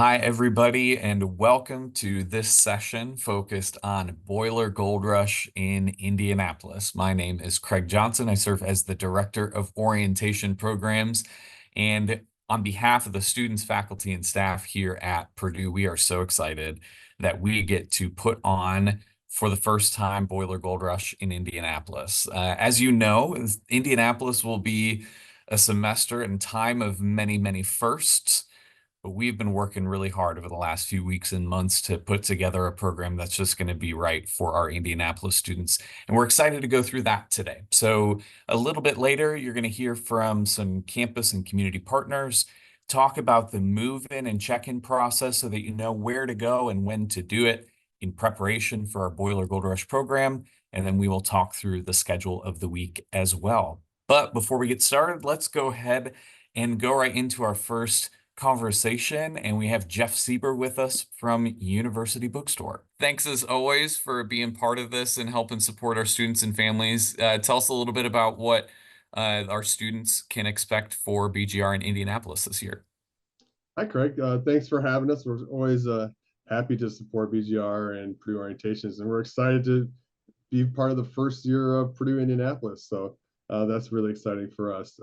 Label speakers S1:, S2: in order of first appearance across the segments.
S1: Hi, everybody, and welcome to this session focused on Boiler Gold Rush in Indianapolis. My name is Craig Johnson. I serve as the Director of Orientation Programs. And on behalf of the students, faculty, and staff here at Purdue, we are so excited that we get to put on for the first time Boiler Gold Rush in Indianapolis. As you know, Indianapolis will be a semester and time of many, many firsts. But we've been working really hard over the last few weeks and months to put together a program that's just going to be right for our Indianapolis students. And we're excited to go through that today. So a little bit later, you're going to hear from some campus and community partners, talk about the move-in and check-in process so that you know where to go and when to do it in preparation for our Boiler Gold Rush program. And then we will talk through the schedule of the week as well. But before we get started, let's go ahead and go right into our first conversation, and we have Jeff Sieber with us from University Bookstore. Thanks as always for being part of this and helping support our students and families. Tell us a little bit about what our students can expect for BGR in Indianapolis this year.
S2: Hi, Craig. Thanks for having us. We're always happy to support BGR and Purdue Orientations, and we're excited to be part of the first year of Purdue Indianapolis. So that's really exciting for us.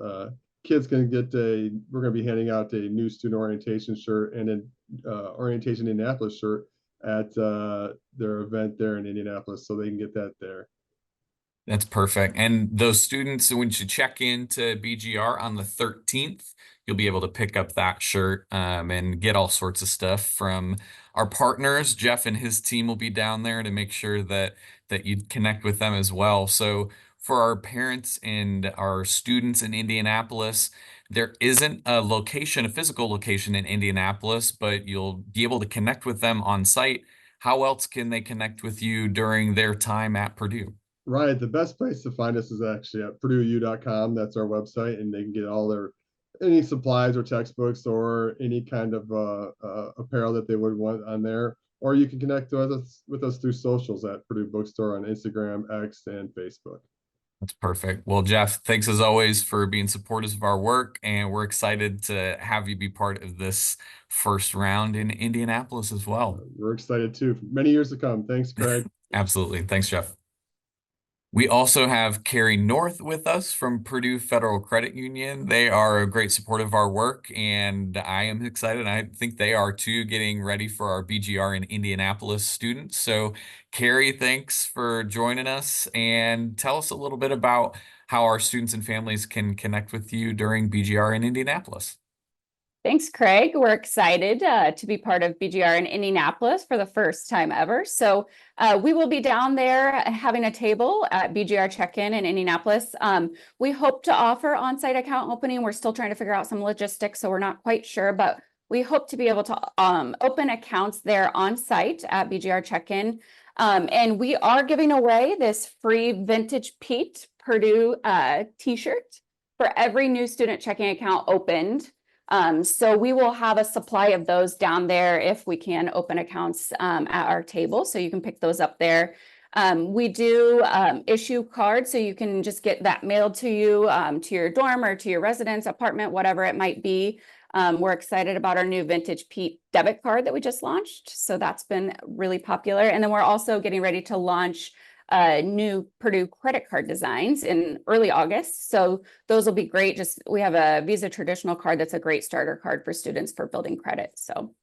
S2: Kids can we're going to be handing out a new student orientation shirt and an Orientation Indianapolis shirt at their event there in Indianapolis, so they can get that there.
S1: That's perfect. And those students, when you check into BGR on the 13th, you'll be able to pick up that shirt and get all sorts of stuff from our partners. Jeff and his team will be down there to make sure that you connect with them as well. So for our parents and our students in Indianapolis, there isn't a location, a physical location in Indianapolis, but you'll be able to connect with them on site. How else can they connect with you during their time at Purdue?
S2: Right. The best place to find us is actually at purdueu.com. That's our website, and they can get all their any supplies or textbooks or any kind of apparel that they would want on there. Or you can connect with us through socials at Purdue Bookstore on Instagram, X, and Facebook.
S1: That's perfect. Well, Jeff, thanks as always for being supportive of our work, and we're excited to have you be part of this first round in Indianapolis as well.
S2: We're excited too. For many years to come. Thanks, Craig.
S1: Absolutely. Thanks, Jeff. We also have Carrie North with us from Purdue Federal Credit Union. They are a great support of our work, and I am excited. I think they are too, getting ready for our BGR in Indianapolis students. So, Carrie, thanks for joining us, and tell us a little bit about how our students and families can connect with you during BGR in Indianapolis.
S3: Thanks, Craig. We're excited to be part of BGR in Indianapolis for the first time ever. So we will be down there having a table at BGR check-in in Indianapolis. We hope to offer on-site account opening. We're still trying to figure out some logistics, so we're not quite sure, but we hope to be able to open accounts there on site at BGR check-in. And we are giving away this free Vintage Pete Purdue t-shirt for every new student checking account opened. So we will have a supply of those down there if we can open accounts at our table. So you can pick those up there. We do issue cards, so you can just get that mailed to you, to your dorm or to your residence, apartment, whatever it might be. We're excited about our new Vintage Pete debit card that we just launched. So that's been really popular. And then we're also getting ready to launch new Purdue credit card designs in early August. So those will be great. We have a Visa traditional card that's a great starter card for students for building credit. So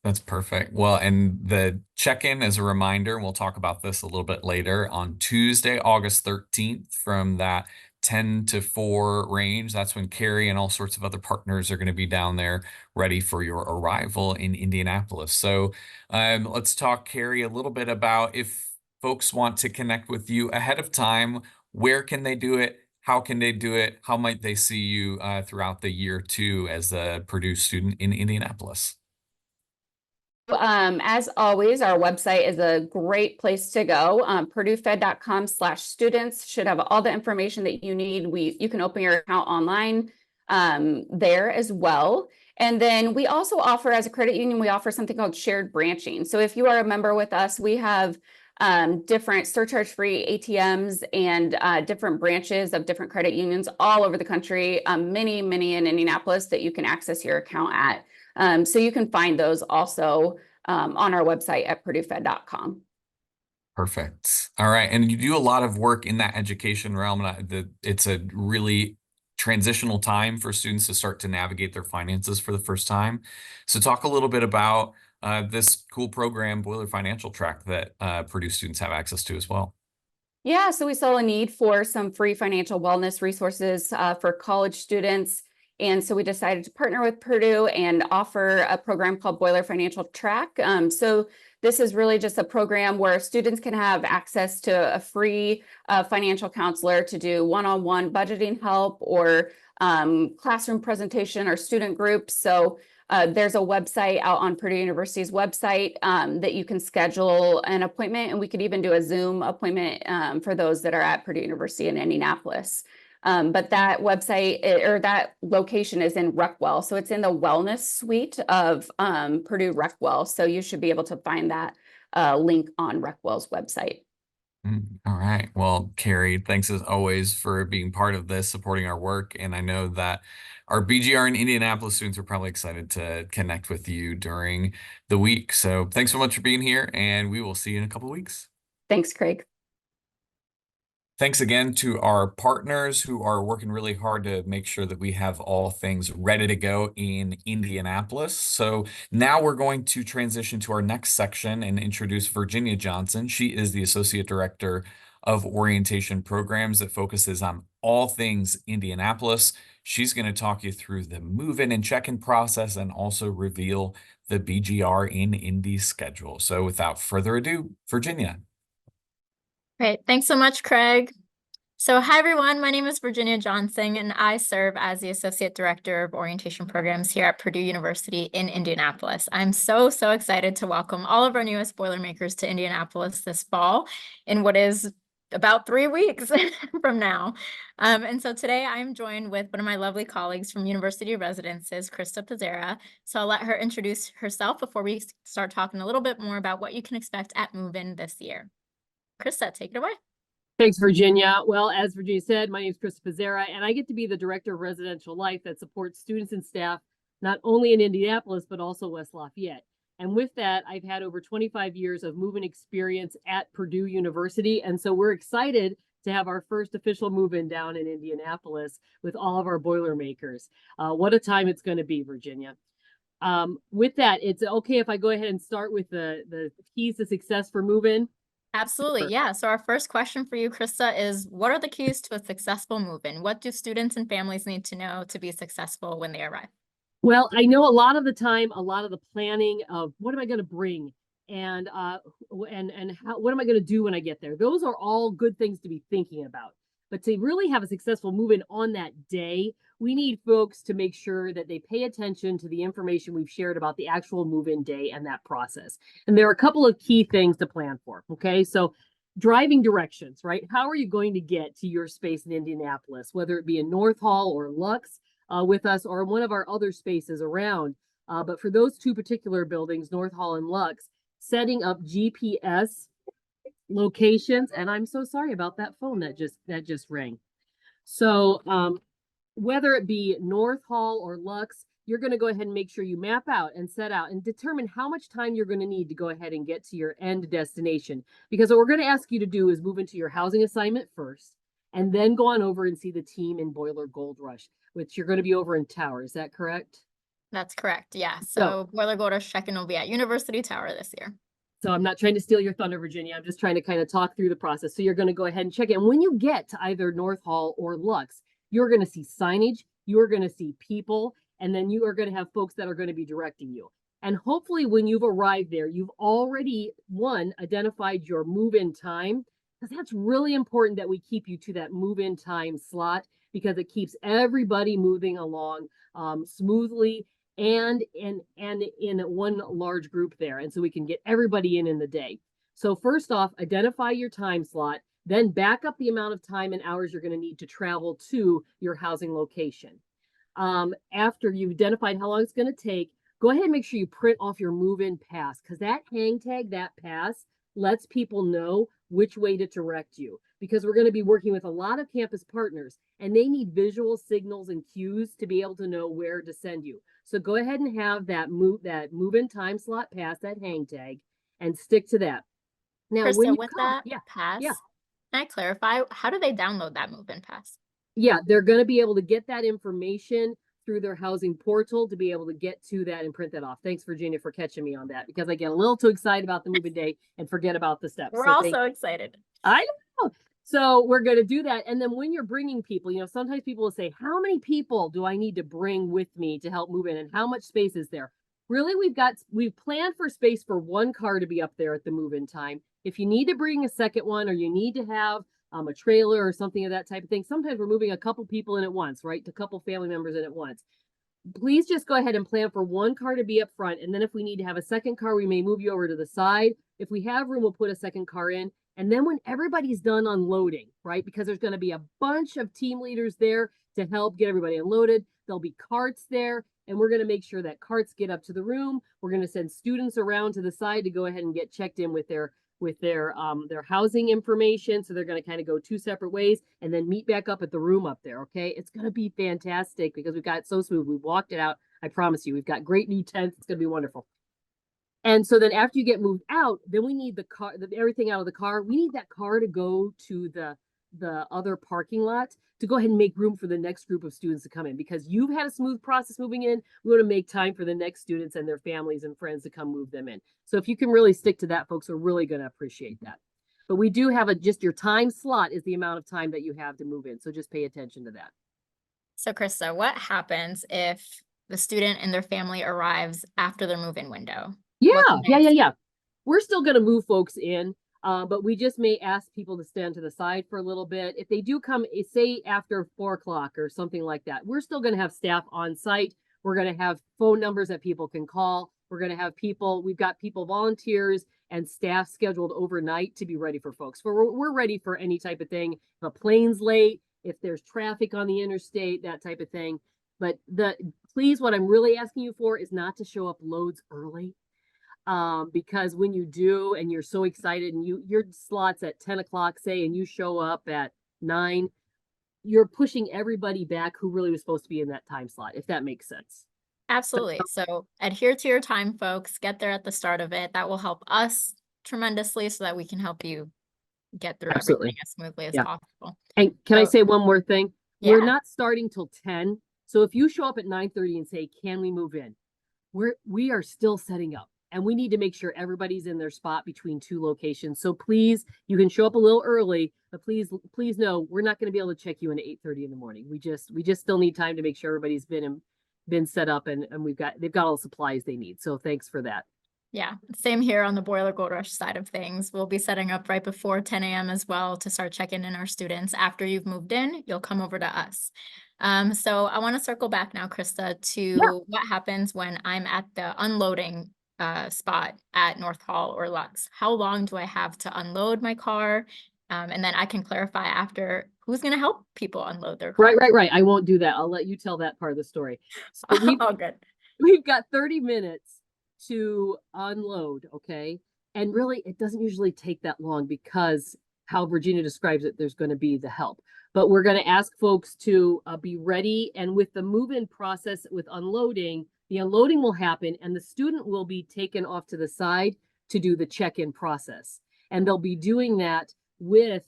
S1: That's perfect. Well, and the check-in as a reminder, and we'll talk about this a little bit later, on Tuesday, August 13th, from that 10 to 4 range. That's when Carrie and all sorts of other partners are going to be down there ready for your arrival in Indianapolis. So let's talk, Carrie, a little bit about if folks want to connect with you ahead of time, where can they do it? How can they do it? How might they see you throughout the year too as a Purdue student in Indianapolis?
S3: As always, our website is a great place to go. PurdueFed.com/students should have all the information that you need. You can open your account online there as well. And then we also offer, as a credit union, we offer something called shared branching. So if you are a member with us, we have different surcharge-free ATMs and different branches of different credit unions all over the country, many in Indianapolis that you can access your account at. So you can find those also on our website at purdufed.com.
S1: Perfect. All right. And you do a lot of work in that education realm, and it's a really transitional time for students to start to navigate their finances for the first time. So talk a little bit about this cool program, Boiler Financial Track, that Purdue students have access to as well.
S3: Yeah, so we saw a need for some free financial wellness resources for college students. And so we decided to partner with Purdue and offer a program called Boiler Financial Track. So this is really just a program where students can have access to a free financial counselor to do one-on-one budgeting help or classroom presentation or student groups. So there's a website out on Purdue University's website that you can schedule an appointment, and we could even do a Zoom appointment for those that are at Purdue University in Indianapolis. But that website or that location is in Reckwell. So it's in the wellness suite of Purdue Reckwell. So you should be able to find that link on Reckwell's website.
S1: All right. Well, Carrie, thanks as always for being part of this, supporting our work. And I know that our BGR and Indianapolis students are probably excited to connect with you during the week. So thanks so much for being here, and we will see you in a couple of weeks.
S3: Thanks, Craig.
S1: Thanks again to our partners who are working really hard to make sure that we have all things ready to go in Indianapolis. So now we're going to transition to our next section and introduce Virginia Johnson. She is the Associate Director of Orientation Programs that focuses on all things Indianapolis. She's going to talk you through the move-in and check-in process and also reveal the BGR in Indy schedule. So without further ado, Virginia.
S4: Great. Thanks so much, Craig. So hi, everyone. My name is Virginia Johnson, and I serve as the Associate Director of Orientation Programs here at Purdue University in Indianapolis. I'm so excited to welcome all of our newest Boilermakers to Indianapolis this fall in what is about 3 weeks from now. And so today I'm joined with one of my lovely colleagues from University Residences, Krista Pizzera. So I'll let her introduce herself before we start talking a little bit more about what you can expect at move-in this year. Krista, take it away.
S5: Thanks, Virginia. Well, as Virginia said, my name is Krista Pizzera, and I get to be the Director of Residential Life that supports students and staff, not only in Indianapolis, but also West Lafayette. And with that, I've had over 25 years of move-in experience at Purdue University. And so we're excited to have our first official move-in down in Indianapolis with all of our Boilermakers. What a time it's going to be, Virginia. With that, it's okay if I go ahead and start with the keys to success for move-in.
S4: Absolutely. Yeah. So our first question for you, Krista, is what are the keys to a successful move-in? What do students and families need to know to be successful when they arrive?
S5: Well, I know a lot of the time, a lot of the planning of what am I going to bring and how, what am I going to do when I get there? Those are all good things to be thinking about. But to really have a successful move-in on that day, we need folks to make sure that they pay attention to the information we've shared about the actual move-in day and that process. And there are a couple of key things to plan for. Okay, so driving directions, right? How are you going to get to your space in Indianapolis, whether it be in North Hall or Lux with us or one of our other spaces around? But for those two particular buildings, North Hall and Lux, setting up GPS locations, and I'm so sorry about that phone that just rang. So whether it be North Hall or Lux, you're going to go ahead and make sure you map out and set out and determine how much time you're going to need to go ahead and get to your end destination. Because what we're going to ask you to do is move into your housing assignment first, and then go on over and see the team in Boiler Gold Rush, which you're going to be over in Tower. Is that correct?
S4: That's correct. Yeah. So Boiler Gold Rush check-in will be at University Tower this year.
S5: So I'm not trying to steal your thunder, Virginia. I'm just trying to kind of talk through the process. So you're going to go ahead and check it. And when you get to either North Hall or Lux, you're going to see signage, you're going to see people, and then you are going to have folks that are going to be directing you. And hopefully when you've arrived there, you've already, identified your move-in time, because that's really important that we keep you to that move-in time slot, because it keeps everybody moving along smoothly and in one large group there. And so we can get everybody in the day. So first off, identify your time slot, then back up the amount of time and hours you're going to need to travel to your housing location. After you've identified how long it's going to take, go ahead and make sure you print off your move-in pass, because that hang tag, that pass, lets people know which way to direct you, because we're going to be working with a lot of campus partners and they need visual signals and cues to be able to know where to send you. So go ahead and have that move-in time slot pass, that hang tag, and stick to that. Now, when
S4: Krista,
S5: you
S4: with
S5: come,
S4: that pass,
S5: yeah.
S4: can I clarify, how do they download that move-in pass?
S5: Yeah, they're going to be able to get that information through their housing portal to be able to get to that and print that off. Thanks, Virginia, for catching me on that, because I get a little too excited about the move-in day and forget about the steps.
S4: We're
S5: So
S4: all
S5: thank
S4: so excited.
S5: I know. So we're going to do that. And then when you're bringing people, you know, sometimes people will say, how many people do I need to bring with me to help move in, and how much space is there? Really, we've planned for space for one car to be up there at the move-in time. If you need to bring a second one, or you need to have a trailer or something of that type of thing, sometimes we're moving a couple people in at once, right? A couple family members in at once. Please just go ahead and plan for one car to be up front. And then if we need to have a second car, we may move you over to the side. If we have room, we'll put a second car in. And then when everybody's done unloading, right? Because there's going to be a bunch of team leaders there to help get everybody unloaded. There'll be carts there, and we're going to make sure that carts get up to the room. We're going to send students around to the side to go ahead and get checked in with their housing information. So they're going to kind of go two separate ways and then meet back up at the room up there. Okay. It's going to be fantastic because we've got it so smooth. We've walked it out. I promise you, we've got great new tents. It's going to be wonderful. And so then after you get moved out, then we need the car, everything out of the car. We need that car to go to the other parking lot to go ahead and make room for the next group of students to come in, because you've had a smooth process moving in. We want to make time for the next students and their families and friends to come move them in. So if you can really stick to that, folks, we're really going to appreciate that. But we do have just your time slot is the amount of time that you have to move in. So just pay attention to that.
S4: So Krista, what happens if the student and their family arrives after their move-in window?
S5: Yeah. We're still going to move folks in. But we just may ask people to stand to the side for a little bit. If they do come, say after 4 o'clock or something like that, we're still going to have staff on site. We're going to have phone numbers that people can call. We're going to have we've got people, volunteers and staff scheduled overnight to be ready for folks. We're ready for any type of thing. If a plane's late, if there's traffic on the interstate, that type of thing. But please, what I'm really asking you for is not to show up loads early. Because when you do, and you're so excited, and your slot's at 10 o'clock, say, and you show up at 9, you're pushing everybody back who really was supposed to be in that time slot, if that makes sense.
S4: Absolutely. So adhere to your time, folks. Get there at the start of it. That will help us tremendously so that we can help you get through everything as smoothly as possible.
S5: And can I say one more thing?
S4: Yeah.
S5: We're not starting till 10. So if you show up at 9:30 and say, can we move in? We are still setting up. And we need to make sure everybody's in their spot between 2 locations. So please, you can show up a little early, but please know we're not going to be able to check you in at 8:30 in the morning. We just still need time to make sure everybody's been set up and they've got all the supplies they need. So thanks for that.
S4: Yeah, same here on the Boiler Gold Rush side of things. We'll be setting up right before 10 a.m. as well to start checking in our students. After you've moved in, you'll come over to us. So I want to circle back now, Krista, to what happens when I'm at the unloading spot at North Hall or Lux. How long do I have to unload my car? And then I can clarify after who's going to help people unload their car.
S5: Right. I won't do that. I'll let you tell that part of the story. So
S4: Oh, good.
S5: We've got 30 minutes to unload, okay? And really, it doesn't usually take that long because how Virginia describes it, there's going to be the help. But we're going to ask folks to be ready. And with the move-in process with unloading, the unloading will happen and the student will be taken off to the side to do the check-in process. And they'll be doing that with,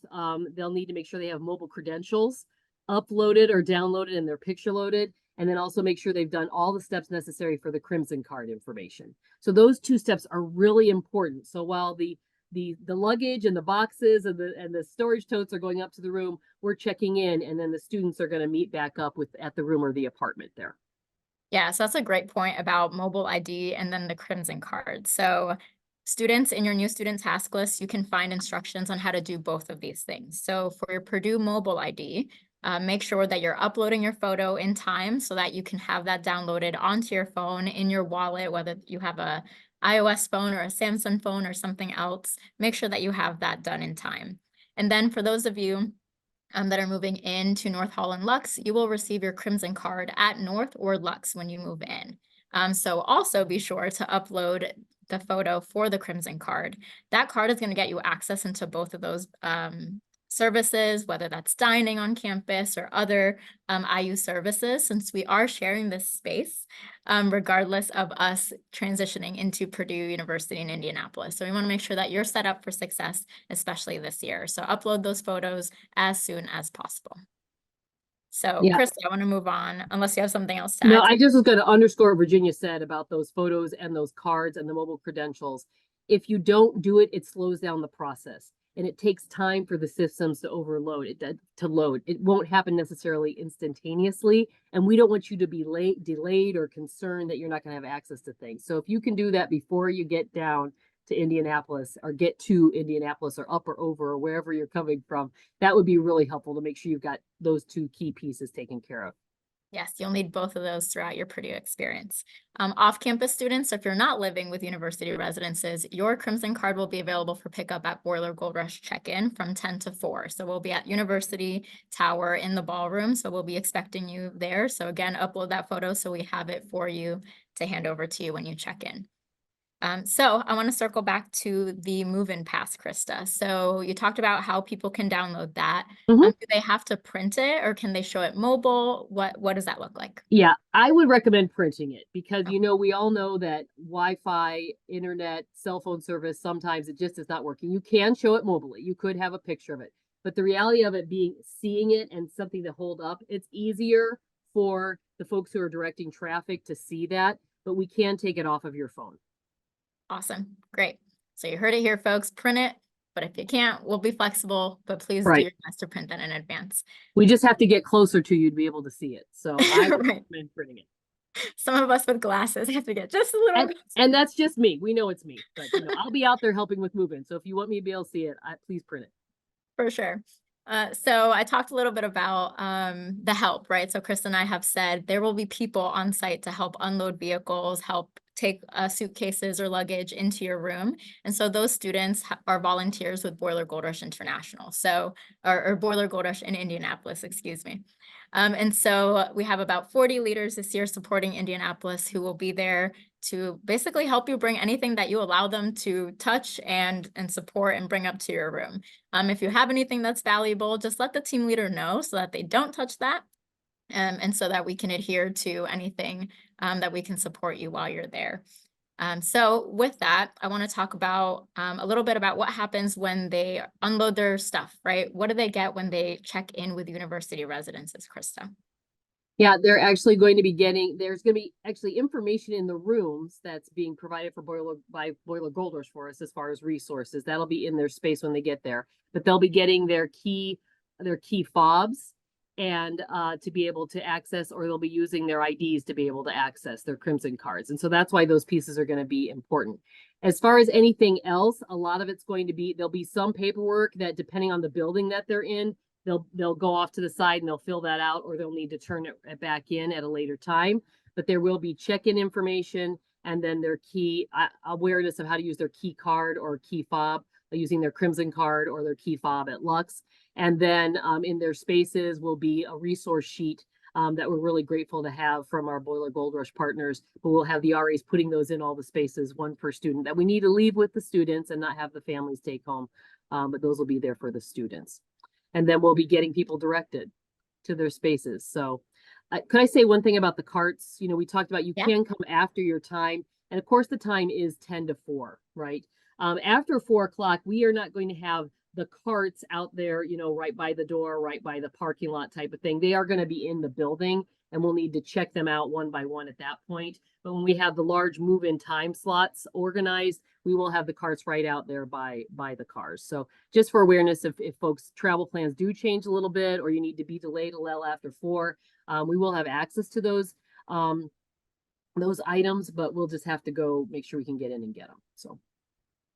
S5: they'll need to make sure they have mobile credentials uploaded or downloaded and they're picture loaded. And then also make sure they've done all the steps necessary for the Crimson Card information. So those 2 steps are really important. So while the luggage and the boxes and the storage totes are going up to the room, we're checking in, and then the students are going to meet back up at the room or the apartment there.
S4: Yeah, so that's a great point about mobile ID and then the Crimson Card. So students, in your new student task list, you can find instructions on how to do both of these things. So for your Purdue mobile ID, make sure that you're uploading your photo in time so that you can have that downloaded onto your phone, in your wallet, whether you have a iOS phone or a Samsung phone or something else. Make sure that you have that done in time. And then for those of you that are moving into North Hall and Lux, you will receive your Crimson Card at North or Lux when you move in. So also be sure to upload the photo for the Crimson Card. That card is going to get you access into both of those services, whether that's dining on campus or other IU services, since we are sharing this space, regardless of us transitioning into Purdue University in Indianapolis. So we want to make sure that you're set up for success, especially this year. So upload those photos as soon as possible. So,
S5: Yeah.
S4: Krista, I want to move on, unless you have something else to
S5: No,
S4: add.
S5: I just was going to underscore what Virginia said about those photos and those cards and the mobile credentials. If you don't do it, it slows down the process, and it takes time for the systems to overload it, to load. It won't happen necessarily instantaneously, and we don't want you to be delayed or concerned that you're not going to have access to things. So if you can do that before you get down to Indianapolis, or get to Indianapolis, or up or over, or wherever you're coming from, that would be really helpful to make sure you've got those two key pieces taken care of.
S4: Yes, you'll need both of those throughout your Purdue experience. Off-campus students, if you're not living with university residences, your Crimson Card will be available for pickup at Boiler Gold Rush check-in from 10 to 4. So we'll be at University Tower in the ballroom. So we'll be expecting you there. So again, upload that photo so we have it for you to hand over to you when you check in. So I want to circle back to the move-in pass, Krista. So you talked about how people can download that.
S5: Mhm.
S4: Do they have to print it, or can they show it mobile? What does that look like?
S5: Yeah, I would recommend printing it because, we all know that Wi-Fi, internet, cell phone service, sometimes it just is not working. You can show it mobily. You could have a picture of it, but the reality of it being seeing it and something to hold up, it's easier for the folks who are directing traffic to see that, but we can take it off of your phone.
S4: Awesome. Great. So you heard it here, folks. Print it. But if you can't, we'll be flexible, but please do
S5: Right.
S4: your best to print that in advance.
S5: We just have to get closer to you to be able to see it. So I would
S4: Right.
S5: recommend printing it.
S4: Some of us with glasses have to get just a little.
S5: And that's just me. We know it's me, but I'll be out there helping with moving. So if you want me to be able to see it, please print it.
S4: For sure. So I talked a little bit about the help, right? So Chris and I have said there will be people on site to help unload vehicles, help take suitcases or luggage into your room. And so those students are volunteers with Boiler Gold Rush International. So, or Boiler Gold Rush in Indianapolis, excuse me. And so we have about 40 leaders this year supporting Indianapolis who will be there to basically help you bring anything that you allow them to touch and support and bring up to your room. If you have anything that's valuable, just let the team leader know so that they don't touch that. And so that we can adhere to anything that we can support you while you're there. So with that, I want to talk about a little bit about what happens when they unload their stuff, right? What do they get when they check in with university residences, Krista?
S5: Yeah, they're actually going to be there's going to be actually information in the rooms that's being provided for by Boiler Gold Rush for us as far as resources. That'll be in their space when they get there, but they'll be getting their key fobs and to be able to access, or they'll be using their IDs to be able to access their Crimson Cards. And so that's why those pieces are going to be important. As far as anything else, a lot of it's going to be, there'll be some paperwork that, depending on the building that they're in, they'll go off to the side and they'll fill that out, or they'll need to turn it back in at a later time. But there will be check-in information, and then their key awareness of how to use their key card or key fob, using their Crimson Card or their key fob at Lux. And then in their spaces will be a resource sheet that we're really grateful to have from our Boiler Gold Rush partners. But we'll have the RAs putting those in all the spaces, one per student, that we need to leave with the students and not have the families take home. But those will be there for the students. And then we'll be getting people directed to their spaces. So could I say one thing about the carts? We talked about you can come after your time. And of course, the time is 10 to 4, right? After 4 o'clock, we are not going to have the carts out there, right by the door, right by the parking lot type of thing. They are going to be in the building, and we'll need to check them out one by one at that point. But when we have the large move-in time slots organized, we will have the carts right out there by the cars. So just for awareness, if folks' travel plans do change a little bit, or you need to be delayed a little after 4, we will have access to those items, but we'll just have to go make sure we can get in and get them. So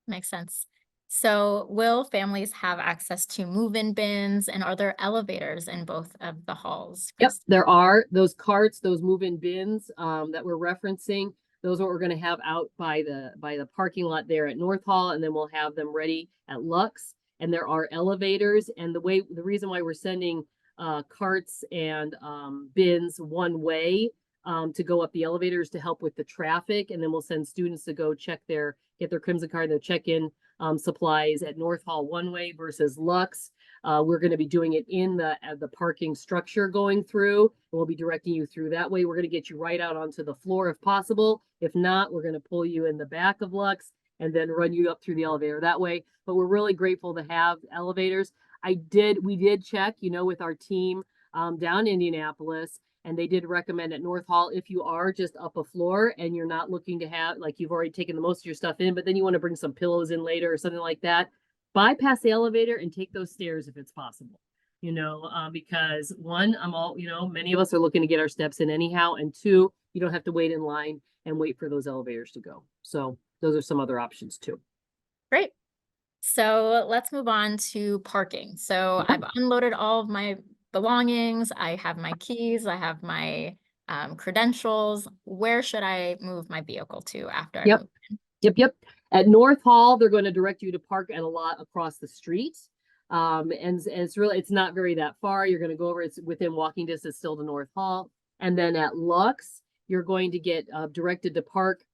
S4: makes sense. So will families have access to move-in bins, and are there elevators in both of the halls?
S5: Yep, there are those carts, those move-in bins that we're referencing. Those are what we're going to have out by the parking lot there at North Hall, and then we'll have them ready at Lux. And there are elevators, and the reason why we're sending carts and bins one way to go up the elevators to help with the traffic. And then we'll send students to go get their Crimson Card, their check-in supplies at North Hall one way versus Lux. We're going to be doing it in the parking structure going through. We'll be directing you through that way. We're going to get you right out onto the floor if possible. If not, we're going to pull you in the back of Lux and then run you up through the elevator that way. But we're really grateful to have elevators. We did check, with our team down in Indianapolis, and they did recommend at North Hall, if you are just up a floor and you're not looking to have, like, you've already taken the most of your stuff in, but then you want to bring some pillows in later or something like that, bypass the elevator and take those stairs if it's possible. Because one, many of us are looking to get our steps in anyhow, and two, you don't have to wait in line and wait for those elevators to go. So those are some other options too.
S4: Great. So let's move on to parking. So I've unloaded all of my belongings. I have my keys. I have my credentials. Where should I move my vehicle to after I move in?
S5: Yep. At North Hall, they're going to direct you to park at a lot across the street. And it's not very that far. You're going to go over, it's within walking distance still to North Hall. And then at Lux, you're going to get directed to park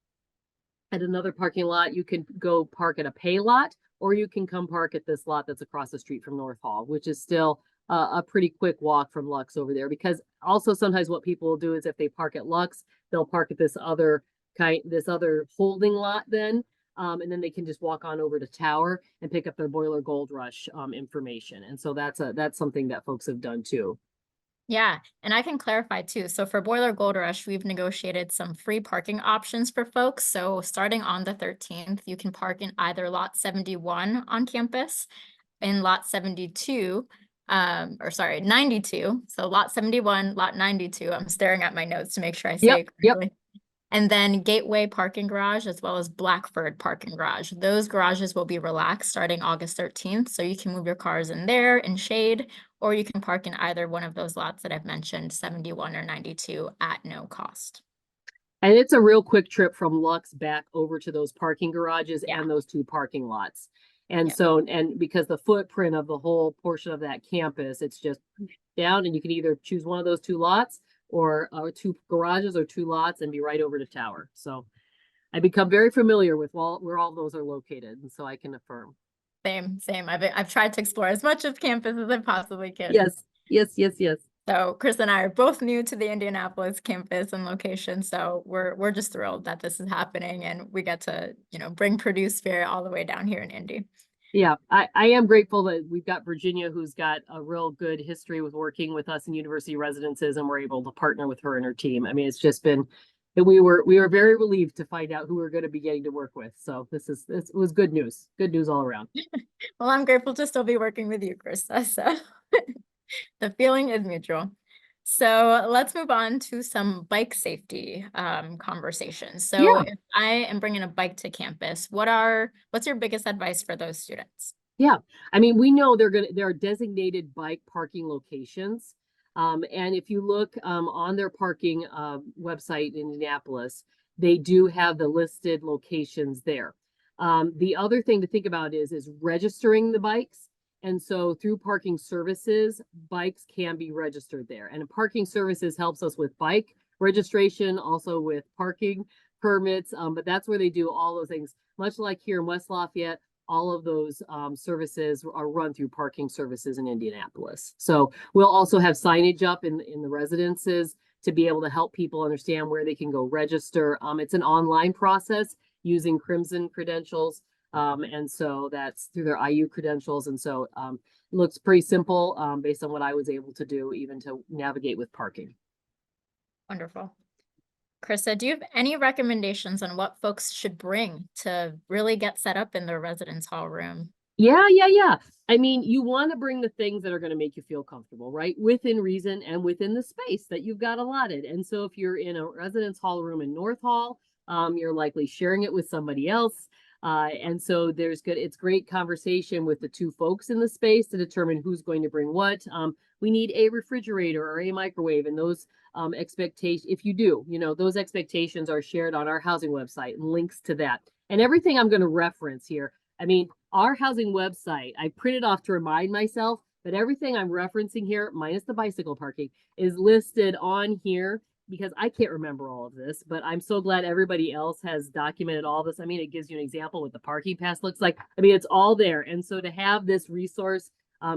S5: at another parking lot. You can go park at a pay lot, or you can come park at this lot that's across the street from North Hall, which is still a pretty quick walk from Lux over there. Because also sometimes what people will do is if they park at Lux, they'll park at this other holding lot then. And then they can just walk on over to Tower and pick up their Boiler Gold Rush information. And so that's something that folks have done too.
S4: Yeah, and I can clarify too. So for Boiler Gold Rush, we've negotiated some free parking options for folks. So starting on the 13th, you can park in either lot 71 on campus, in lot 92, 92. So lot 71, lot 92. I'm staring at my notes to make sure I say it correctly. And then Gateway Parking Garage, as well as Blackford Parking Garage. Those garages will be relaxed starting August 13th. So you can move your cars in there in shade, or you can park in either one of those lots that I've mentioned, 71 or 92, at no cost.
S5: And it's a real quick trip from Lux back over to those parking garages and those two parking lots. And and because the footprint of the whole portion of that campus, it's just down, and you can either choose one of those two lots or two garages or two lots and be right over to Tower. So I become very familiar with where all those are located. And so I can affirm.
S4: Same. I've tried to explore as much of campus as I possibly can.
S5: Yes.
S4: So Chris and I are both new to the Indianapolis campus and location. So we're just thrilled that this is happening, and we get to, bring Purdue spirit all the way down here in Indy.
S5: Yeah, I am grateful that we've got Virginia, who's got a real good history with working with us in university residences, and we're able to partner with her and her team. I mean, it's just been, we were very relieved to find out who we're going to be getting to work with. So this was good news all around.
S4: Well, I'm grateful to still be working with you, Krista. So the feeling is mutual. So let's move on to some bike safety conversations. So if I am bringing a bike to campus, what's your biggest advice for those students?
S5: Yeah, I mean, we know there are designated bike parking locations. And if you look on their parking website in Indianapolis, they do have the listed locations there. The other thing to think about is registering the bikes. And so through parking services, bikes can be registered there. And parking services helps us with bike registration, also with parking permits. But that's where they do all those things. Much like here in West Lafayette, all of those services are run through parking services in Indianapolis. So we'll also have signage up in the residences to be able to help people understand where they can go register. It's an online process using Crimson credentials. And so that's through their IU credentials. And so it looks pretty simple based on what I was able to do, even to navigate with parking.
S4: Wonderful. Krista, do you have any recommendations on what folks should bring to really get set up in their residence hall room?
S5: Yeah. I mean, you want to bring the things that are going to make you feel comfortable, right? Within reason and within the space that you've got allotted. And so if you're in a residence hall room in North Hall, you're likely sharing it with somebody else. And so it's great conversation with the two folks in the space to determine who's going to bring what. We need a refrigerator or a microwave, and those expectations, if you do, those expectations are shared on our housing website and links to that. And everything I'm going to reference here, I mean, our housing website, I printed off to remind myself that everything I'm referencing here, minus the bicycle parking, is listed on here because I can't remember all of this, but I'm so glad everybody else has documented all this. I mean, it gives you an example what the parking pass looks like. I mean, it's all there. And so to have this resource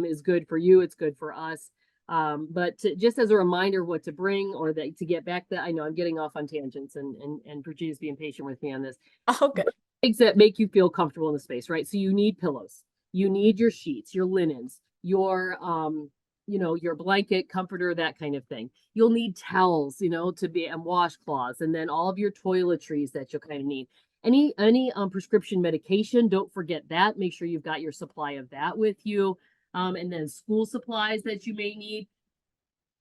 S5: is good for you. It's good for us. But just as a reminder what to bring or that to get back that I know I'm getting off on tangents and Virginia's being patient with me on this.
S4: Oh, good.
S5: Things that make you feel comfortable in the space, right? So you need pillows, you need your sheets, your linens, your your blanket, comforter, that kind of thing. You'll need towels, to be and washcloths, and then all of your toiletries that you'll kind of need. Any prescription medication, don't forget that. Make sure you've got your supply of that with you. And then school supplies that you may need.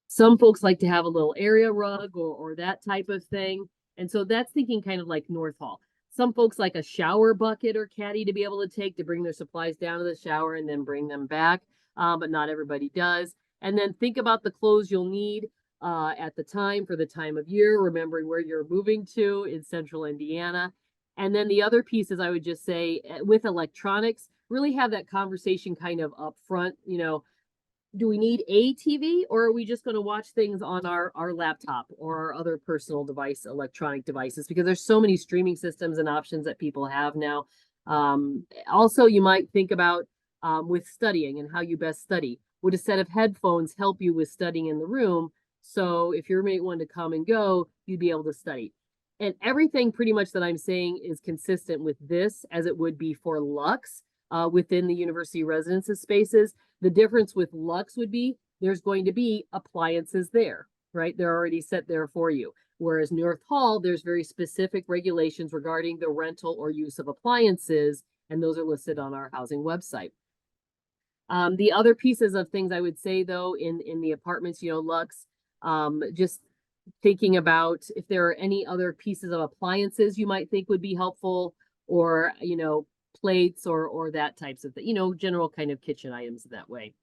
S5: Some folks like to have a little area rug or that type of thing. And so that's thinking kind of like North Hall. Some folks like a shower bucket or caddy to be able to take to bring their supplies down to the shower and then bring them back. But not everybody does. And then think about the clothes you'll need at the time for the time of year, remembering where you're moving to in central Indiana. And then the other pieces I would just say with electronics, really have that conversation kind of up front, do we need a TV or are we just going to watch things on our laptop or our other personal device, electronic devices? Because there's so many streaming systems and options that people have now. Also, you might think about with studying and how you best study. Would a set of headphones help you with studying in the room? So if your roommate wanted to come and go, you'd be able to study. And everything pretty much that I'm saying is consistent with this as it would be for Lux within the university residences spaces. The difference with Lux would be there's going to be appliances there, right? They're already set there for you. Whereas North Hall, there's very specific regulations regarding the rental or use of appliances, and those are listed on our housing website. The other pieces of things I would say though, in the apartments, Lux, just thinking about if there are any other pieces of appliances you might think would be helpful, or, plates or that types of thing, general kind of kitchen items that way.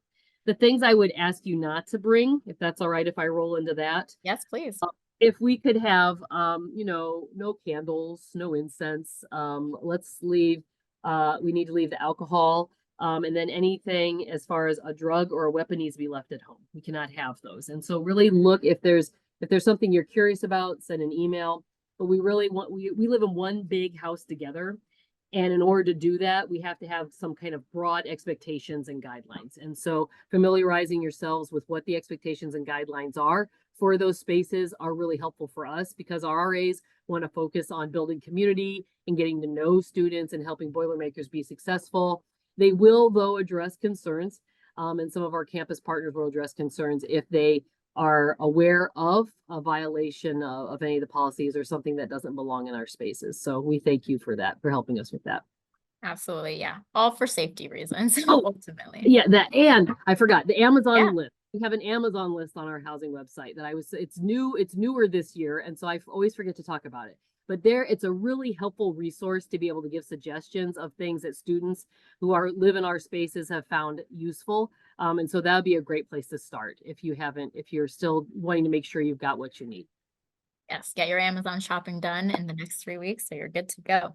S5: The things I would ask you not to bring, if that's all right, if I roll into that.
S4: Yes, please.
S5: If we could have, no candles, no incense, let's leave, we need to leave the alcohol. And then anything as far as a drug or a weapon needs to be left at home. We cannot have those. And so really look, if there's something you're curious about, send an email. But we really want, we live in one big house together. And in order to do that, we have to have some kind of broad expectations and guidelines. And so familiarizing yourselves with what the expectations and guidelines are for those spaces are really helpful for us, because our RAs want to focus on building community and getting to know students and helping Boilermakers be successful. They will, though, address concerns, and some of our campus partners will address concerns if they are aware of a violation of any of the policies or something that doesn't belong in our spaces. So we thank you for that, for helping us with that.
S4: Absolutely. Yeah. All for safety reasons,
S5: Oh,
S4: ultimately.
S5: Yeah, that, and I forgot the Amazon list. We have an Amazon list on our housing website that it's newer this year. And so I always forget to talk about it. But it's a really helpful resource to be able to give suggestions of things that students who live in our spaces have found useful. And so that would be a great place to start if you're still wanting to make sure you've got what you need.
S4: Yes, get your Amazon shopping done in the next 3 weeks, so you're good to go.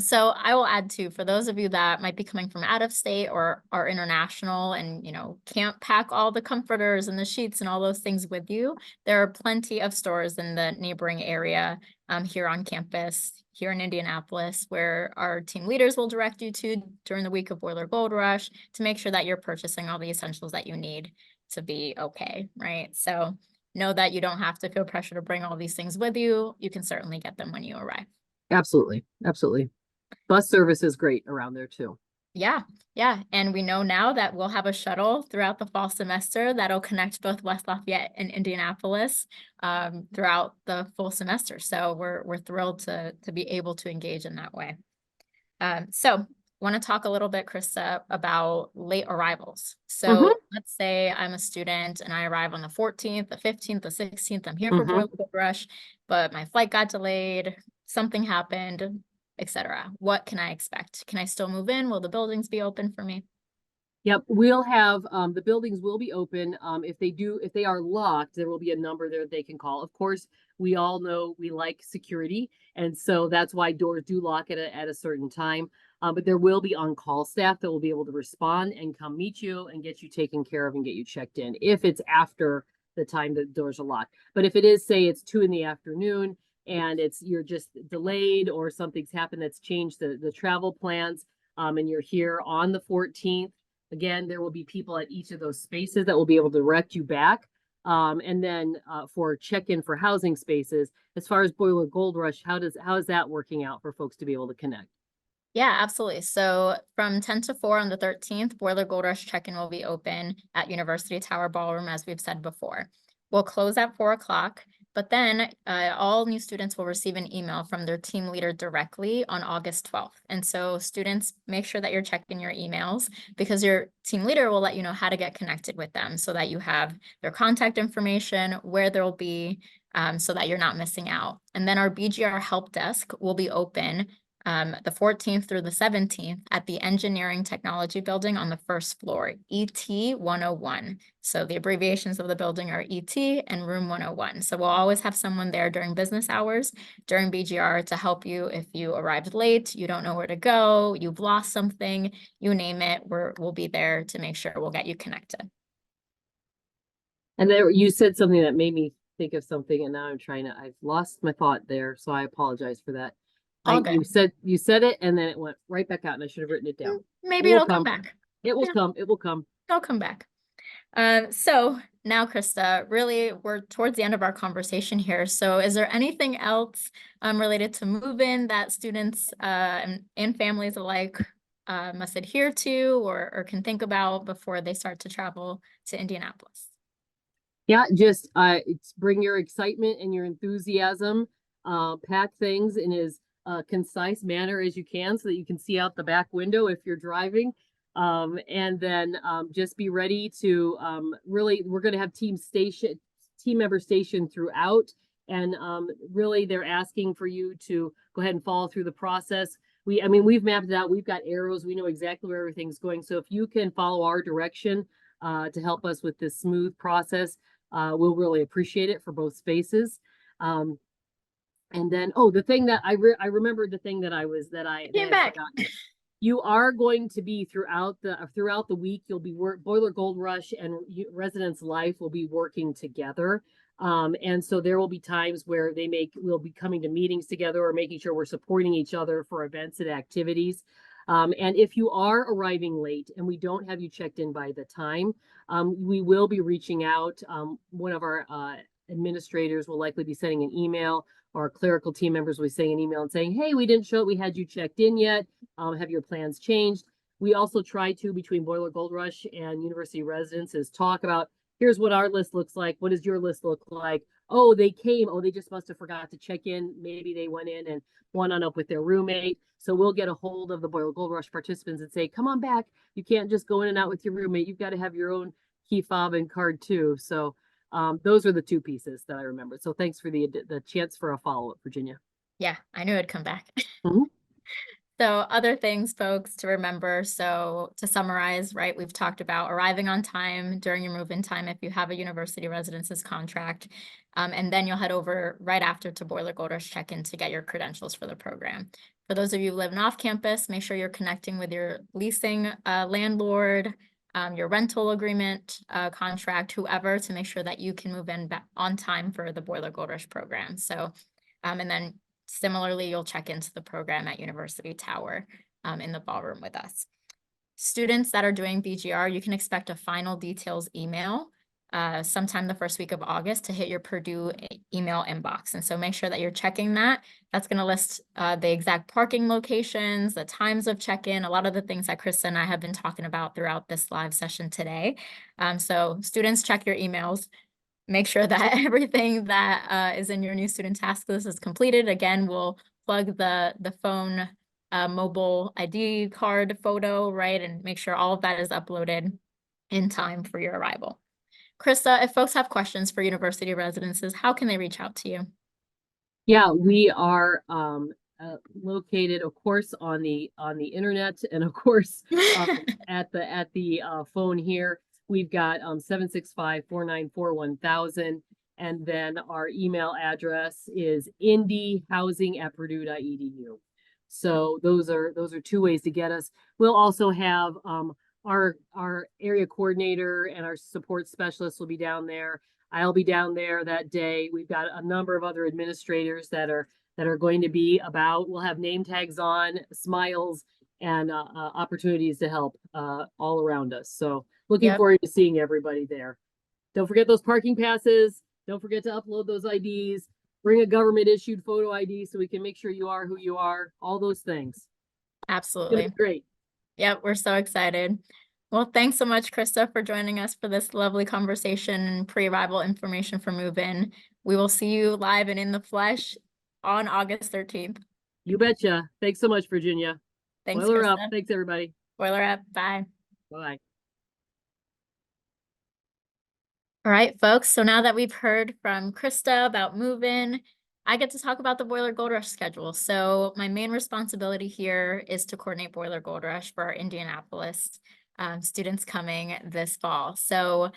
S4: So I will add too, for those of you that might be coming from out of state or are international and, can't pack all the comforters and the sheets and all those things with you, there are plenty of stores in the neighboring area here on campus, here in Indianapolis, where our team leaders will direct you to during the week of Boiler Gold Rush to make sure that you're purchasing all the essentials that you need to be okay, right? So know that you don't have to feel pressure to bring all these things with you. You can certainly get them when you arrive.
S5: Absolutely. Absolutely. Bus service is great around there too.
S4: Yeah. And we know now that we'll have a shuttle throughout the fall semester that'll connect both West Lafayette and Indianapolis throughout the full semester. So we're thrilled to be able to engage in that way. So want to talk a little bit, Krista, about late arrivals. So let's say I'm a student and I arrive on the 14th, the 15th, the 16th. I'm here for Boiler Gold Rush, but my flight got delayed. Something happened, etc. What can I expect? Can I still move in? Will the buildings be open for me?
S5: Yep, we'll have the buildings will be open. If they are locked, there will be a number there they can call. Of course, we all know we like security, and so that's why doors do lock at a certain time. But there will be on-call staff that will be able to respond and come meet you and get you taken care of and get you checked in if it's after the time the doors are locked. But if it is, say it's 2 p.m. and you're just delayed or something's happened that's changed the travel plans, and you're here on the 14th, again, there will be people at each of those spaces that will be able to direct you back. And then for check-in for housing spaces, as far as Boiler Gold Rush, how is that working out for folks to be able to connect?
S4: Yeah, absolutely. So from 10 to 4 on the 13th, Boiler Gold Rush check-in will be open at University Tower Ballroom, as we've said before. We'll close at 4 o'clock, but then all new students will receive an email from their team leader directly on August 12th. And so students, make sure that you're checking your emails, because your team leader will let you know how to get connected with them so that you have their contact information, where they'll be, so that you're not missing out. And then our BGR help desk will be open the 14th through the 17th at the Engineering Technology Building on the first floor, ET 101. So the abbreviations of the building are ET and Room 101. So we'll always have someone there during business hours, during BGR, to help you if you arrived late, you don't know where to go, you've lost something, you name it, we'll be there to make sure we'll get you connected.
S5: And there, you said something that made me think of something, and now I've lost my thought there, so I apologize for that.
S4: All good.
S5: You said it, and then it went right back out, and I should have written it down.
S4: Maybe it'll come back.
S5: It will
S4: Yeah.
S5: come. It will come.
S4: It'll come back. So now, Krista, really, we're towards the end of our conversation here. So is there anything else related to move-in that students and families alike must adhere to or can think about before they start to travel to Indianapolis?
S5: Yeah, just bring your excitement and your enthusiasm. Pack things in as concise manner as you can so that you can see out the back window if you're driving. And then just be ready to really, we're going to have team member station throughout. And really, they're asking for you to go ahead and follow through the process. We've mapped it out. We've got arrows. We know exactly where everything's going. So if you can follow our direction to help us with this smooth process, we'll really appreciate it for both spaces. And then, the thing that I remembered, the thing that I had forgotten. You are going to be throughout the week. You'll be Boiler Gold Rush and Residence Life will be working together. And so there will be times where we'll be coming to meetings together or making sure we're supporting each other for events and activities. And if you are arriving late and we don't have you checked in by the time, we will be reaching out. One of our administrators will likely be sending an email, or our clerical team members will be sending an email and saying, hey, we didn't show we had you checked in yet. Have your plans changed? We also try to, between Boiler Gold Rush and University Residences, talk about, here's what our list looks like. What does your list look like? Oh, they came. Oh, they just must have forgot to check in. Maybe they went in and one-on up with their roommate. So we'll get a hold of the Boiler Gold Rush participants and say, come on back. You can't just go in and out with your roommate. You've got to have your own key fob and card too. So those are the two pieces that I remember. So thanks for the chance for a follow-up, Virginia.
S4: Yeah, I knew it'd come back.
S5: Mhm.
S4: So other things, folks, to remember. So to summarize, right, we've talked about arriving on time during your move-in time if you have a university residences contract. And then you'll head over right after to Boiler Gold Rush check-in to get your credentials for the program. For those of you living off campus, make sure you're connecting with your leasing landlord, your rental agreement contract, whoever, to make sure that you can move in on time for the Boiler Gold Rush program. So, and then similarly, you'll check into the program at University Tower in the ballroom with us. Students that are doing BGR, you can expect a final details email sometime the first week of August to hit your Purdue email inbox. And so make sure that you're checking that. That's going to list the exact parking locations, the times of check-in, a lot of the things that Krista and I have been talking about throughout this live session today. So students, check your emails. Make sure that everything that is in your new student task list is completed. Again, we'll plug the phone mobile ID card photo, right? And make sure all of that is uploaded in time for your arrival. Krista, if folks have questions for university residences, how can they reach out to you?
S5: Yeah, we are located, of course, on the internet, and of course at the phone here. We've got 765-494-1000, and then our email address is indyhousing@purdue.edu. So those are two ways to get us. We'll also have our area coordinator and our support specialists will be down there. I'll be down there that day. We've got a number of other administrators that are going to be about. We'll have name tags on, smiles, and opportunities to help all around us. So looking forward to seeing everybody there. Don't forget those parking passes. Don't forget to upload those IDs. Bring a government issued photo ID so we can make sure you are who you are. All those things.
S4: Absolutely.
S5: Great.
S4: Yep, we're so excited. Well, thanks so much, Krista, for joining us for this lovely conversation and pre-arrival information for move-in. We will see you live and in the flesh on August 13th.
S5: You betcha. Thanks so much, Virginia.
S4: Thanks,
S5: Boiler
S4: Krista.
S5: up. Thanks, everybody.
S4: Boiler up. Bye.
S5: Bye.
S4: All right, folks. So now that we've heard from Krista about move-in, I get to talk about the Boiler Gold Rush schedule. So my main responsibility here is to coordinate Boiler Gold Rush for our Indianapolis students coming this fall. So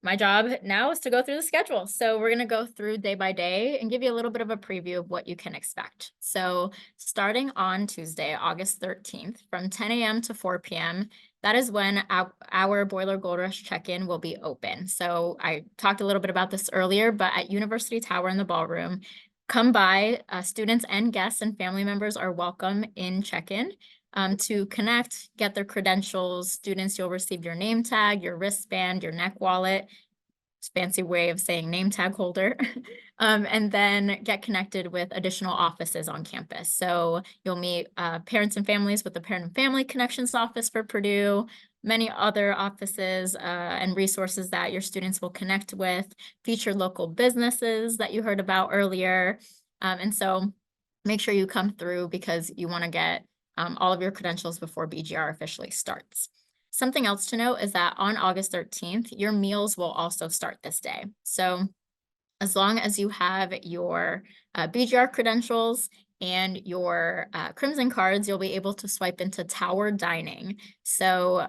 S4: my job now is to go through the schedule. So we're going to go through day by day and give you a little bit of a preview of what you can expect. So starting on Tuesday, August 13th, from 10 a.m. to 4 p.m., that is when our Boiler Gold Rush check-in will be open. So I talked a little bit about this earlier, but at University Tower in the ballroom, come by. Students and guests and family members are welcome in check-in. To connect, get their credentials. Students, you'll receive your name tag, your wristband, your neck wallet. It's a fancy way of saying name tag holder. And then get connected with additional offices on campus. So you'll meet parents and families with the Parent and Family Connections Office for Purdue, many other offices and resources that your students will connect with, featured local businesses that you heard about earlier. And so make sure you come through because you want to get all of your credentials before BGR officially starts. Something else to note is that on August 13th, your meals will also start this day. So as long as you have your BGR credentials and your Crimson cards, you'll be able to swipe into Tower Dining. So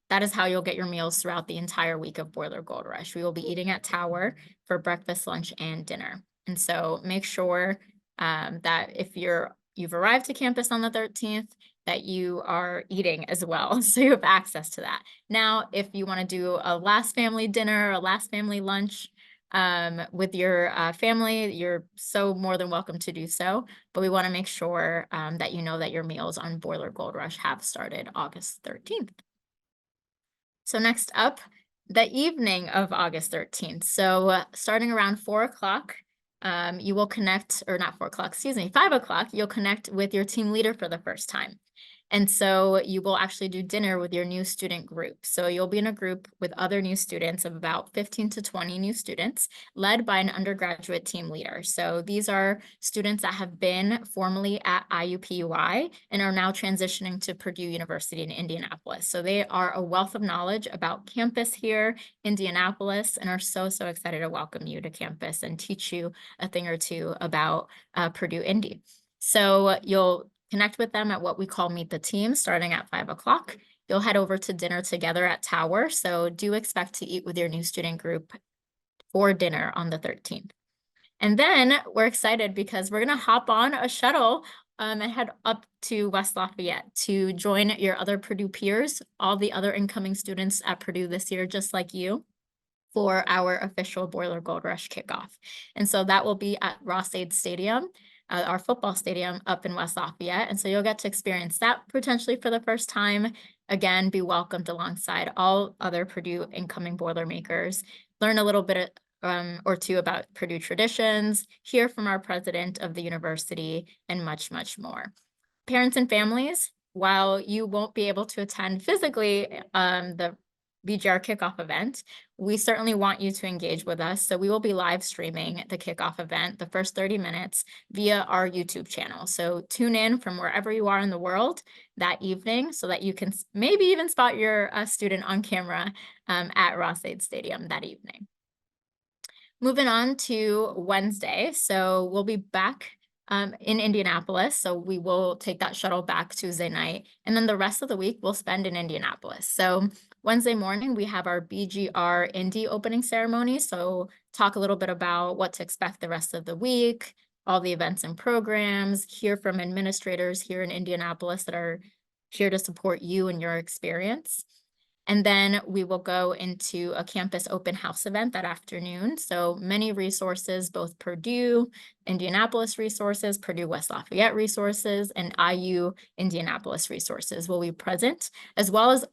S4: that is how you'll get your meals throughout the entire week of Boiler Gold Rush. We will be eating at Tower for breakfast, lunch, and dinner. And so make sure that if you've arrived to campus on the 13th, that you are eating as well. So you have access to that. Now, if you want to do a last family dinner, a last family lunch with your family, you're so more than welcome to do so. But we want to make sure that you know that your meals on Boiler Gold Rush have started August 13th. So next up, the evening of August 13th. So starting around 4 o'clock, you will connect, or not 4 o'clock, excuse me, 5 o'clock, you'll connect with your team leader for the first time. And so you will actually do dinner with your new student group. So you'll be in a group with other new students of about 15 to 20 new students, led by an undergraduate team leader. So these are students that have been formerly at IUPUI and are now transitioning to Purdue University in Indianapolis. So they are a wealth of knowledge about campus here, Indianapolis, and are so excited to welcome you to campus and teach you a thing or two about Purdue Indy. So you'll connect with them at what we call Meet the Team, starting at 5 o'clock. You'll head over to dinner together at Tower. So do expect to eat with your new student group for dinner on the 13th. And then we're excited because we're going to hop on a shuttle and head up to West Lafayette to join your other Purdue peers, all the other incoming students at Purdue this year, just like you, for our official Boiler Gold Rush kickoff. And so that will be at Ross-Ade Stadium, our football stadium up in West Lafayette. And so you'll get to experience that potentially for the first time. Again, be welcomed alongside all other Purdue incoming Boilermakers, learn a little bit or two about Purdue traditions, hear from our president of the university, and much more. Parents and families, while you won't be able to attend physically the BGR kickoff event, we certainly want you to engage with us. So we will be live streaming the kickoff event, the first 30 minutes, via our YouTube channel. So tune in from wherever you are in the world that evening so that you can maybe even spot your student on camera at Ross-Ade Stadium that evening. Moving on to Wednesday. So we'll be back in Indianapolis. So we will take that shuttle back Tuesday night. And then the rest of the week we'll spend in Indianapolis. So Wednesday morning, we have our BGR Indy opening ceremony. So talk a little bit about what to expect the rest of the week, all the events and programs, hear from administrators here in Indianapolis that are here to support you and your experience. And then we will go into a campus open house event that afternoon. So many resources, both Purdue, Indianapolis resources, Purdue West Lafayette resources, and IU Indianapolis resources will be present, as well as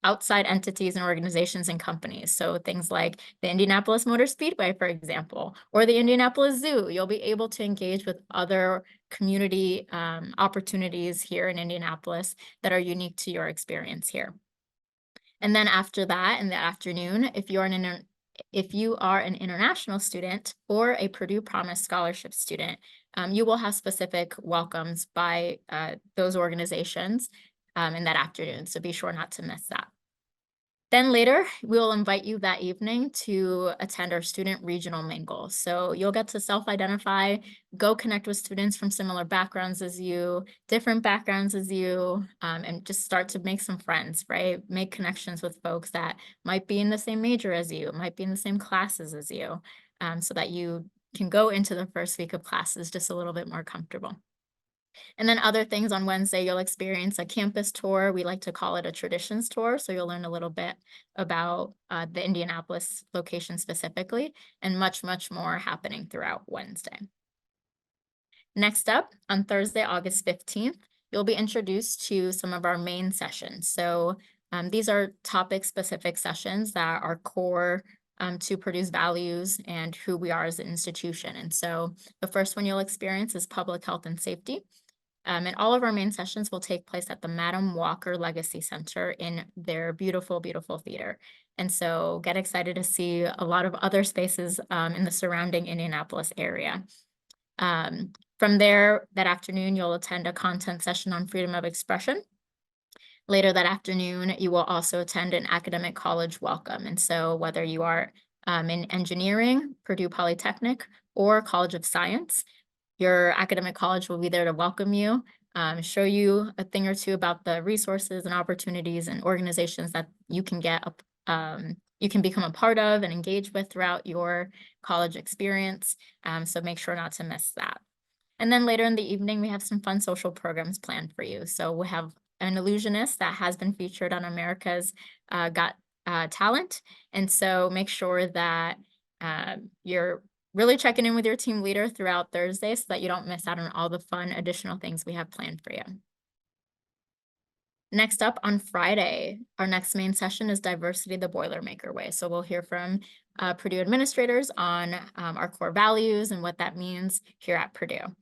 S4: outside entities and organizations and companies. So things like the Indianapolis Motor Speedway, for example, or the Indianapolis Zoo. You'll be able to engage with other community opportunities here in Indianapolis that are unique to your experience here. And then after that, in the afternoon, if you are an international student or a Purdue Promise Scholarship student, you will have specific welcomes by those organizations in that afternoon. So be sure not to miss that. Then later, we'll invite you that evening to attend our student regional mingle. So you'll get to self-identify, go connect with students from similar backgrounds as you, different backgrounds as you, and just start to make some friends, right? Make connections with folks that might be in the same major as you, might be in the same classes as you, so that you can go into the first week of classes just a little bit more comfortable. And then other things on Wednesday, you'll experience a campus tour. We like to call it a traditions tour. So you'll learn a little bit about the Indianapolis location specifically, and much, much more happening throughout Wednesday. Next up, on Thursday, August 15th, you'll be introduced to some of our main sessions. So these are topic-specific sessions that are core to Purdue's values and who we are as an institution. And so the first one you'll experience is public health and safety. And all of our main sessions will take place at the Madam Walker Legacy Center in their beautiful, beautiful theater. And so get excited to see a lot of other spaces in the surrounding Indianapolis area. From there, that afternoon, you'll attend a content session on freedom of expression. Later that afternoon, you will also attend an academic college welcome. And so whether you are in engineering, Purdue Polytechnic, or College of Science, your academic college will be there to welcome you, show you a thing or two about the resources and opportunities and organizations that you can you can become a part of and engage with throughout your college experience. So make sure not to miss that. And then later in the evening, we have some fun social programs planned for you. So we have an illusionist that has been featured on America's Got Talent. And so make sure that you're really checking in with your team leader throughout Thursday so that you don't miss out on all the fun additional things we have planned for you. Next up on Friday, our next main session is Diversity the Boilermaker Way. So we'll hear from Purdue administrators on our core values and what that means here at Purdue.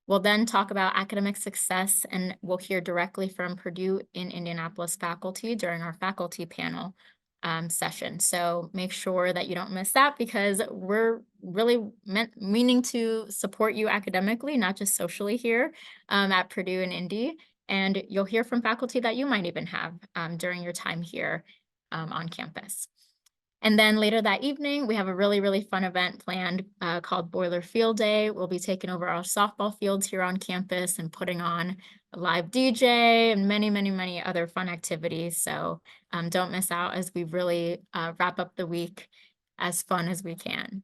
S4: We'll then talk about academic success, and we'll hear directly from Purdue in Indianapolis faculty during our faculty panel session. So make sure that you don't miss that, because we're really meaning to support you academically, not just socially here at Purdue and Indy. And you'll hear from faculty that you might even have during your time here on campus. And then later that evening, we have a really, really fun event planned called Boiler Field Day. We'll be taking over our softball fields here on campus and putting on a live DJ and many, many, many other fun activities. So don't miss out as we really wrap up the week as fun as we can.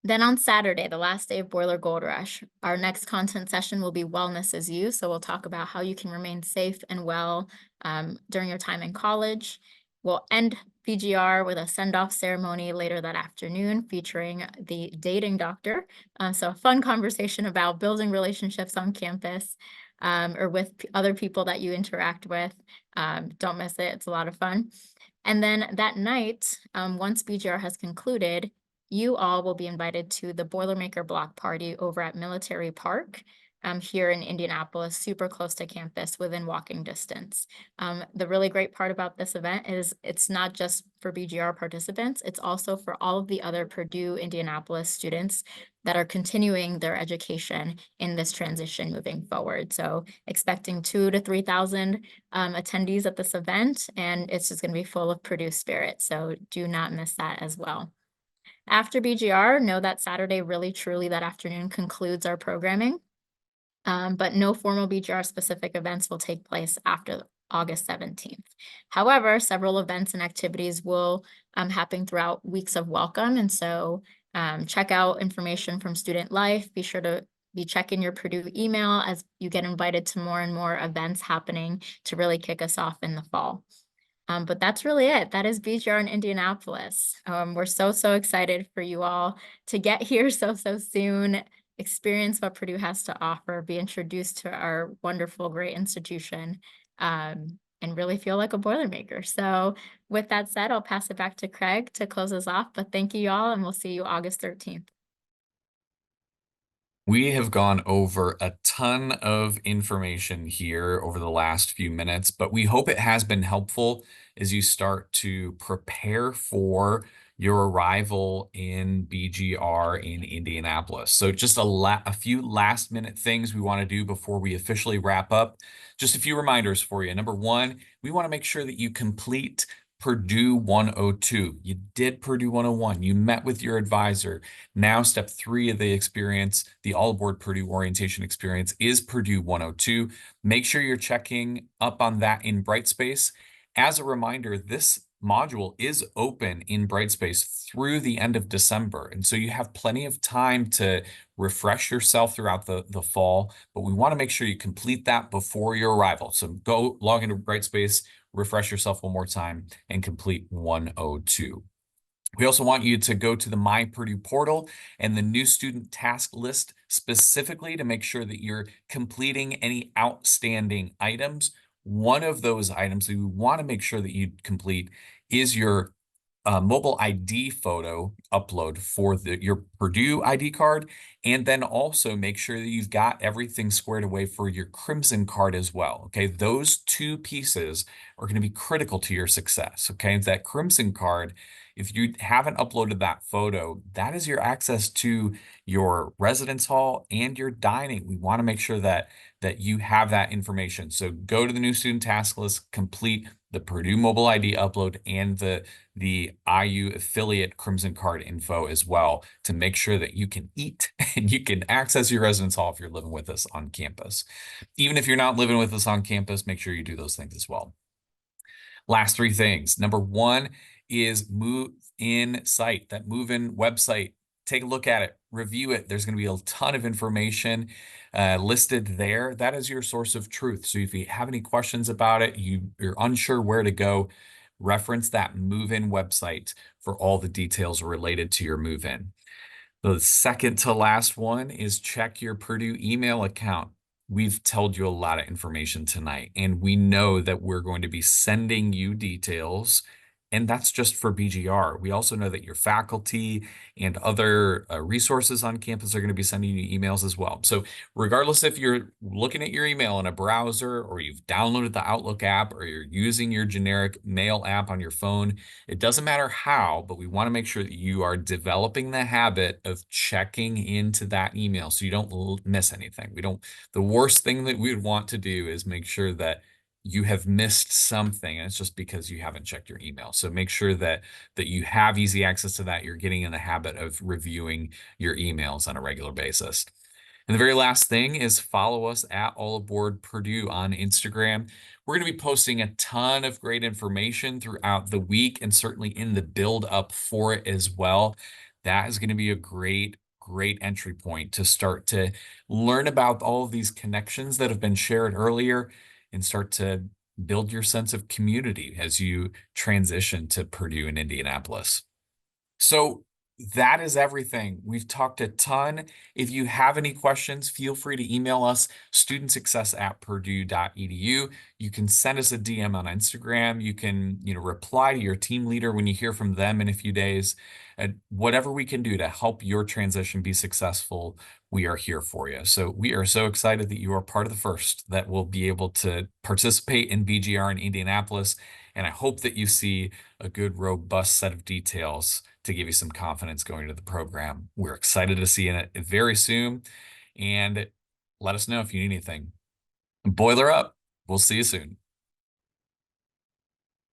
S4: Then on Saturday, the last day of Boiler Gold Rush, our next content session will be Wellness as You. So we'll talk about how you can remain safe and well during your time in college. We'll end BGR with a send-off ceremony later that afternoon featuring the dating doctor. So a fun conversation about building relationships on campus or with other people that you interact with. Don't miss it. It's a lot of fun. And then that night, once BGR has concluded, you all will be invited to the Boilermaker Block Party over at Military Park here in Indianapolis, super close to campus, within walking distance. The really great part about this event is it's not just for BGR participants, it's also for all of the other Purdue Indianapolis students that are continuing their education in this transition moving forward. So expecting 2,000 to 3,000 attendees at this event, and it's just going to be full of Purdue spirit. So do not miss that as well. After BGR, know that Saturday, really truly that afternoon, concludes our programming. But no formal BGR specific events will take place after August 17th. However, several events and activities will happen throughout weeks of welcome. And so check out information from Student Life. Be sure to be checking your Purdue email as you get invited to more and more events happening to really kick us off in the fall. But that's really it. That is BGR in Indianapolis. We're so excited for you all to get here so soon, experience what Purdue has to offer, be introduced to our wonderful, great institution, and really feel like a Boilermaker. So with that said, I'll pass it back to Craig to close us off. But thank you all, and we'll see you August 13th.
S1: We have gone over a ton of information here over the last few minutes, but we hope it has been helpful as you start to prepare for your arrival in BGR in Indianapolis. So just a few last minute things we want to do before we officially wrap up. Just a few reminders for you. Number one, we want to make sure that you complete Purdue 102. You did Purdue 101. You met with your advisor. Now, step 3 of the experience, the all aboard Purdue orientation experience, is Purdue 102. Make sure you're checking up on that in Brightspace. As a reminder, this module is open in Brightspace through the end of December. And so you have plenty of time to refresh yourself throughout the fall, but we want to make sure you complete that before your arrival. So go log into Brightspace, refresh yourself one more time, and complete 102. We also want you to go to the My Purdue portal and the new student task list specifically to make sure that you're completing any outstanding items. One of those items that we want to make sure that you complete is your mobile ID photo upload for your Purdue ID card, and then also make sure that you've got everything squared away for your Crimson card as well. Okay, those two pieces are going to be critical to your success. Okay, that Crimson card, if you haven't uploaded that photo, that is your access to your residence hall and your dining. We want to make sure that you have that information. So go to the new student task list, complete the Purdue mobile ID upload and the IU affiliate Crimson card info as well to make sure that you can eat and you can access your residence hall if you're living with us on campus. Even if you're not living with us on campus, make sure you do those things as well. Last 3 things. Number 1 is Move In site, that Move In website. Take a look at it, review it. There's going to be a ton of information listed there. That is your source of truth. So if you have any questions about it, you're unsure where to go, reference that Move In website for all the details related to your move in. The second to last one is check your Purdue email account. We've told you a lot of information tonight, and we know that we're going to be sending you details, and that's just for BGR. We also know that your faculty and other resources on campus are going to be sending you emails as well. So regardless if you're looking at your email in a browser or you've downloaded the Outlook app or you're using your generic mail app on your phone, it doesn't matter how, but we want to make sure that you are developing the habit of checking into that email so you don't miss anything. The worst thing that we would want to do is make sure that you have missed something, and it's just because you haven't checked your email. So make sure that you have easy access to that. You're getting in the habit of reviewing your emails on a regular basis. And the very last thing is follow us at All Aboard Purdue on Instagram. We're going to be posting a ton of great information throughout the week and certainly in the build up for it as well. That is going to be a great entry point to start to learn about all of these connections that have been shared earlier and start to build your sense of community as you transition to Purdue and Indianapolis. So that is everything. We've talked a ton. If you have any questions, feel free to email us, studentsuccess@purdue.edu. You can send us a DM on Instagram. You can, reply to your team leader when you hear from them in a few days. Whatever we can do to help your transition be successful, we are here for you. So we are so excited that you are part of the first that will be able to participate in BGR in Indianapolis. And I hope that you see a good, robust set of details to give you some confidence going into the program. We're excited to see you in it very soon. And let us know if you need anything. Boiler up. We'll see you soon.